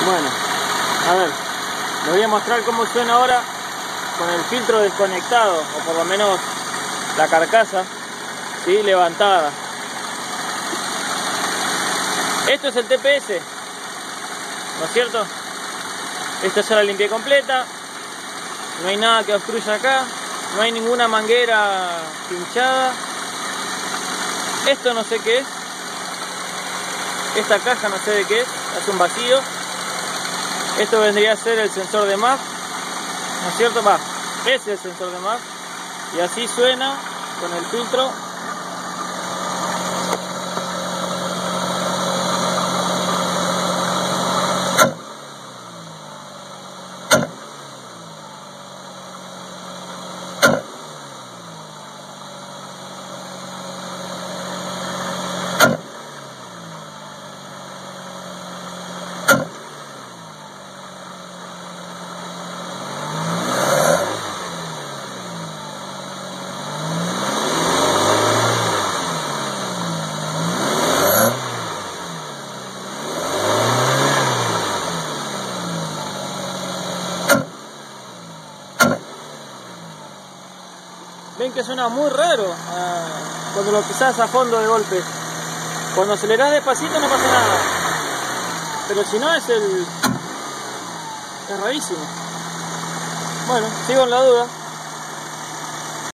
Bueno, a ver, les voy a mostrar cómo suena ahora con el filtro desconectado, o por lo menos la carcasa, ¿sí?, levantada. Esto es el TPS, ¿no es cierto? Esta ya la limpié completa, no hay nada que obstruya acá, no hay ninguna manguera pinchada. Esto no sé qué es, esta caja no sé de qué es, hace un vacío. Esto vendría a ser el sensor de MAF, ¿no es cierto? Va, es el sensor de MAF, y así suena con el filtro. Ven que suena muy raro cuando lo pisás a fondo de golpe. Cuando acelerás despacito no pasa nada, pero si no es rarísimo. Bueno, sigo en la duda.